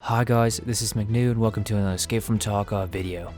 Hi guys, this is McNew and welcome to another Escape from Tarkov video.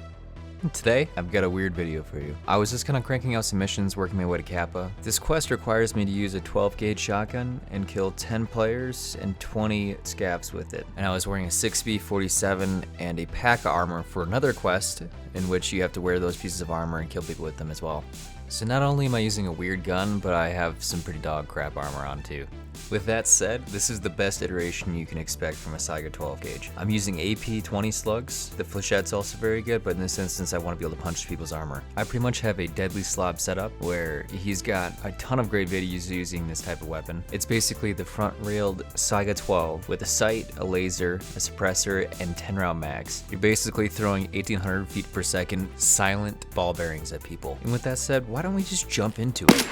Today, I've got a weird video for you. I was just kind of cranking out some missions, working my way to Kappa. This quest requires me to use a 12 gauge shotgun and kill 10 players and 20 scavs with it. And I was wearing a 6B47 and a pack of armor for another quest in which you have to wear those pieces of armor and kill people with them as well. So not only am I using a weird gun, but I have some pretty dog crap armor on too. With that said, this is the best iteration you can expect from a Saiga 12 gauge. I'm using AP 20 slugs. The flechette's also very good, but in this instance I want to be able to punch people's armor. I pretty much have a deadly slob setup where he's got a ton of great videos using this type of weapon. It's basically the front railed Saiga 12 with a sight, a laser, a suppressor, and 10 round mags. You're basically throwing 1800 feet per second silent ball bearings at people. And with that said, why don't we just jump into it?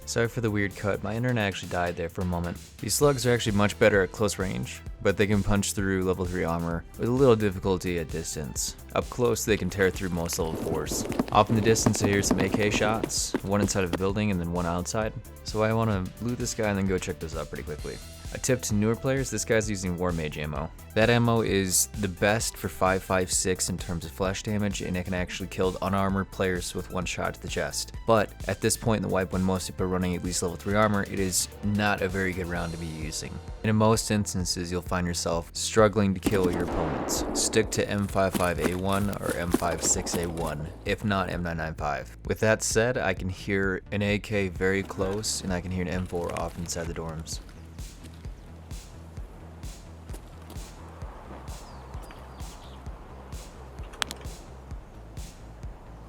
Sorry for the weird cut, my internet actually died there for a moment. These slugs are actually much better at close range, but they can punch through level 3 armor with a little difficulty at distance. Up close they can tear through most level 4s. Off in the distance I hear some AK shots, one inside of a building and then one outside. So I want to loot this guy and then go check this out pretty quickly. A tip to newer players, this guy's using War Mage ammo. That ammo is the best for 5.56 in terms of flash damage, and it can actually kill unarmored players with one shot to the chest. But at this point in the wipe, when most people are running at least level 3 armor, it is not a very good round to be using. And in most instances, you'll find yourself struggling to kill your opponents. Stick to M55A1 or M56A1, if not M995. With that said, I can hear an AK very close, and I can hear an M4 off inside the dorms.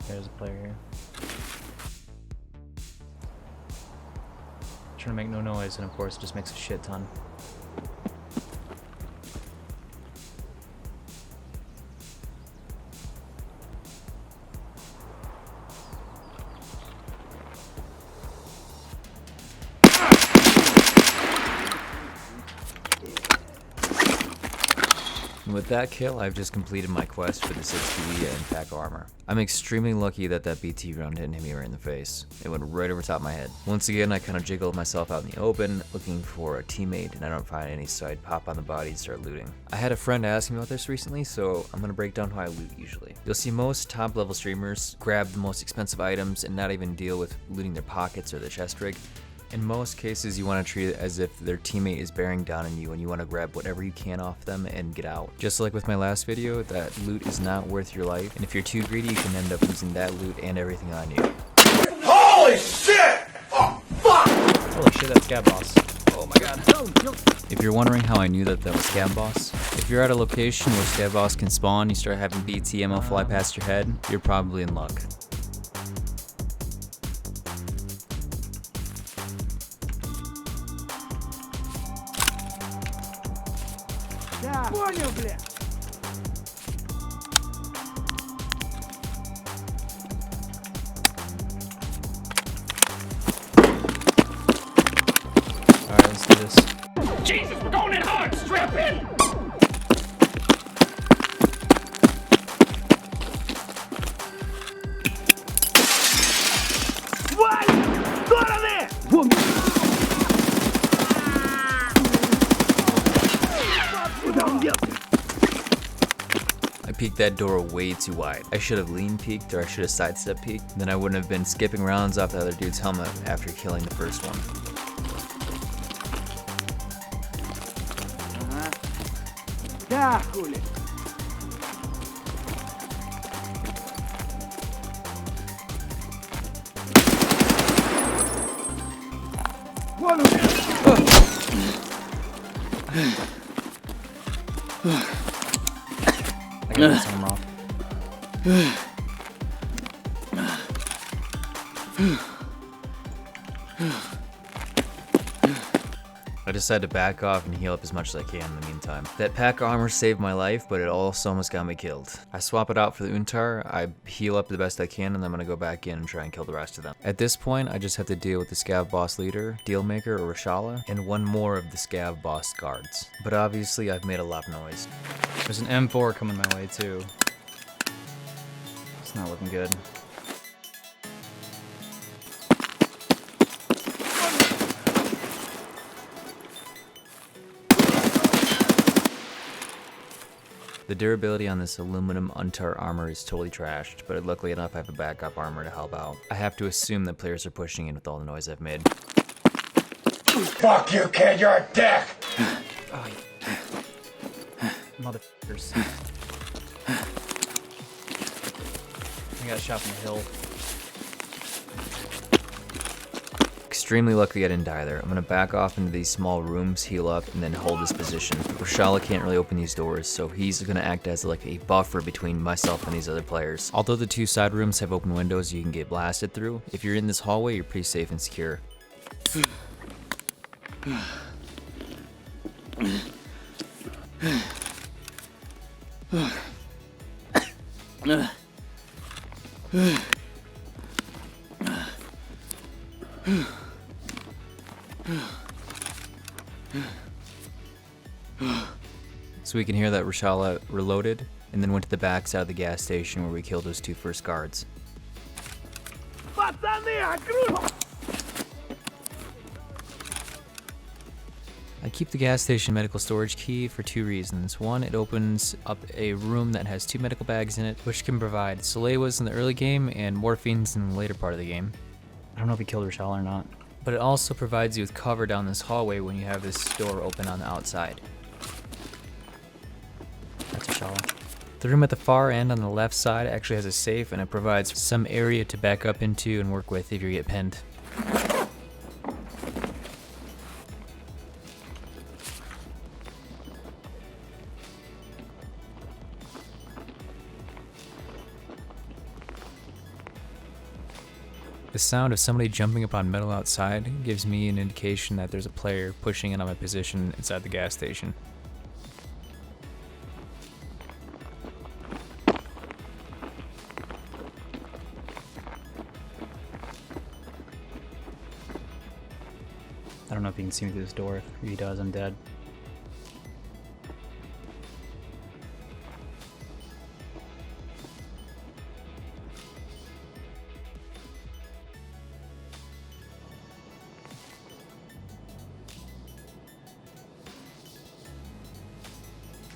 There's a player here. Trying to make no noise, and of course it just makes a shit ton. And with that kill, I've just completed my quest for the 6B and pack armor. I'm extremely lucky that that BT round didn't hit me right in the face. It went right over top of my head. Once again, I kind of jiggled myself out in the open, looking for a teammate, and I don't find any, so I'd pop on the body and start looting. I had a friend ask me about this recently, so I'm gonna break down how I loot usually. You'll see most top level streamers grab the most expensive items and not even deal with looting their pockets or their chest rig. In most cases, you want to treat it as if their teammate is bearing down on you and you want to grab whatever you can off them and get out. Just like with my last video, that loot is not worth your life, and if you're too greedy, you can end up losing that loot and everything on you. Holy shit! Oh, fuck! Holy shit, that's Scab Boss. Oh my god. If you're wondering how I knew that was Scab Boss, if you're at a location where Scab Boss can spawn, you start having BT ammo fly past your head, you're probably in luck. Понял, бля! Alright, let's do this. Jesus, we're going in hard! Strap in! Тварь! Стороны! I peeked that door way too wide. I should have lean peeked, or I should have sidestep peeked. Then I wouldn't have been skipping rounds off the other dude's helmet after killing the first one. Да, хули! Вон он! I got this armor off. I decided to back off and heal up as much as I can in the meantime. That pack armor saved my life, but it also almost got me killed. I swap it out for the Untar, I heal up the best I can, and then I'm gonna go back in and try and kill the rest of them. At this point, I just have to deal with the Scav Boss leader, Dealmaker or Rashala, and one more of the Scav Boss guards. But obviously, I've made a lot of noise. There's an M4 coming my way too. It's not looking good. The durability on this aluminum untar armor is totally trashed, but luckily enough I have a backup armor to help out. I have to assume that players are pushing in with all the noise I've made. Fuck you, kid, you're a dick! Oh, motherfuckers. I got shot from the hill. Extremely lucky I didn't die there. I'm gonna back off into these small rooms, heal up, and then hold this position. Rashala can't really open these doors, so he's gonna act as like a buffer between myself and these other players. Although the two side rooms have open windows you can get blasted through, if you're in this hallway, you're pretty safe and secure. So we can hear that Rashala reloaded and then went to the back side of the gas station where we killed those two first guards. I keep the gas station medical storage key for two reasons. One, it opens up a room that has two medical bags in it, which can provide Salewas in the early game and morphines in the later part of the game. I don't know if he killed Rashala or not. But it also provides you with cover down this hallway when you have this door open on the outside. That's Rashala. The room at the far end on the left side actually has a safe, and it provides some area to back up into and work with if you get pinned. The sound of somebody jumping up on metal outside gives me an indication that there's a player pushing in on my position inside the gas station. I don't know if he can see me through this door. If he does, I'm dead.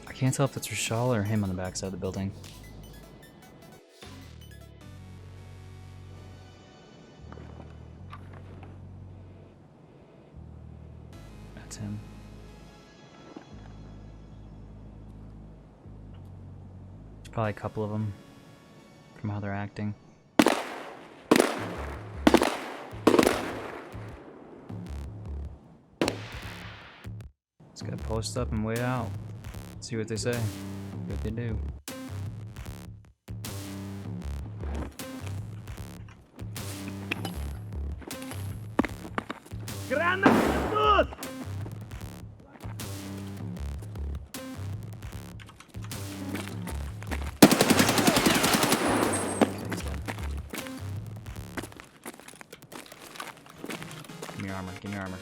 I can't tell if that's Rashala or him on the backside of the building. That's him. There's probably a couple of them from how they're acting. Just gotta post up and wait out. See what they say. What they do. Granada! Give me your armor. Give me your armor.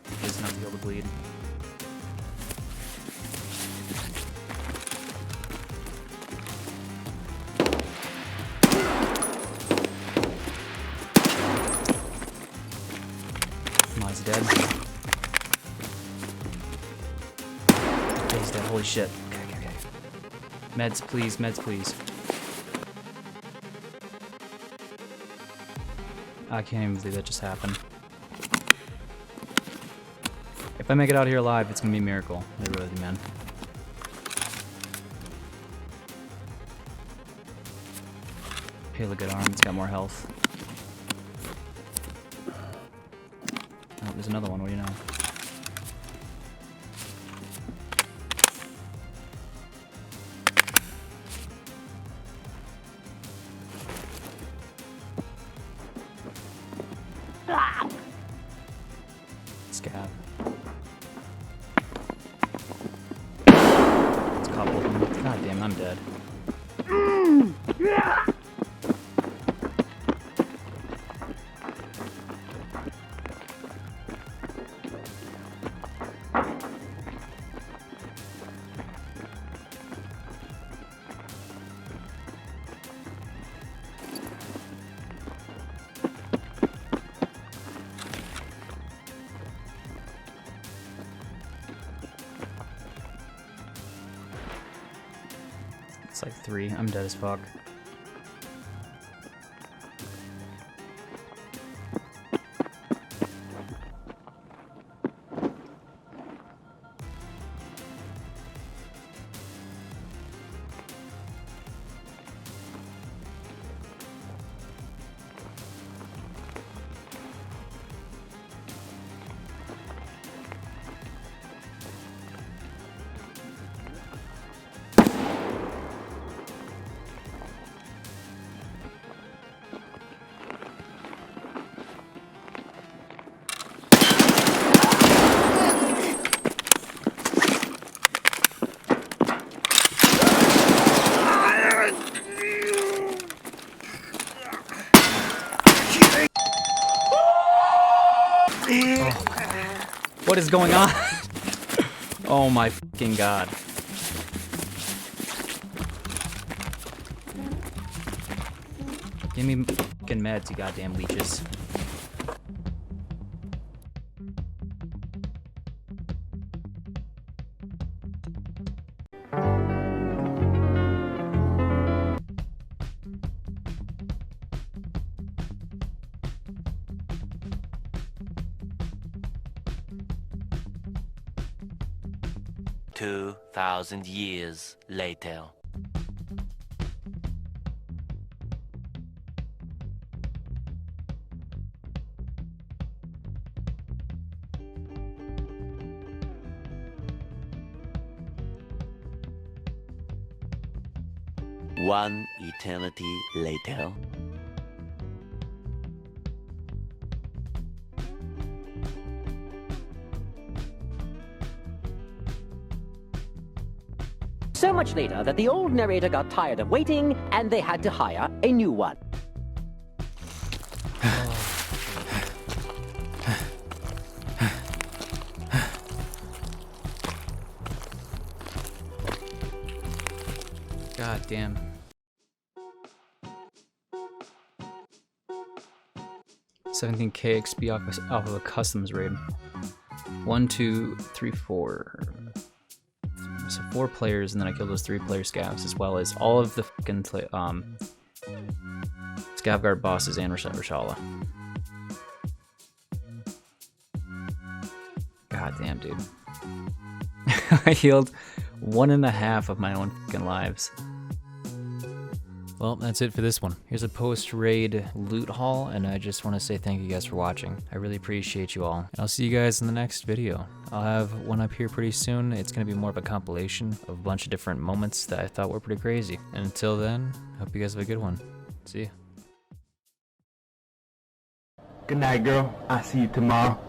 He doesn't have to heal the bleed. Come on, he's dead. Okay, he's dead. Holy shit. Okay. Meds, please. Meds, please. I can't even believe that just happened. If I make it out here alive, it's gonna be a miracle. I really do, man. Heal a good arm, it's got more health. Oh, there's another one, what do you know? Scab. It's a couple of them. God damn, I'm dead. It's like 3. I'm dead as fuck. What is going on? Oh my fucking god. Give me fucking meds, you goddamn leeches. Two 2,000 years later. One eternity later. So much later that the old narrator got tired of waiting and they had to hire a new one. God damn. $17K XP off of a customs raid. 1, 2, 3, 4. So 4 players, and then I killed those 3 player scavs, as well as all of the fucking scav guard bosses and Rashala. God damn, dude. I healed 1.5 of my own fucking lives. Well, that's it for this one. Here's a post-raid loot haul, and I just want to say thank you guys for watching. I really appreciate you all, and I'll see you guys in the next video. I'll have one up here pretty soon. It's going to be more of a compilation of a bunch of different moments that I thought were pretty crazy. And until then, hope you guys have a good one. See ya. Good night, girl. I'll see you tomorrow.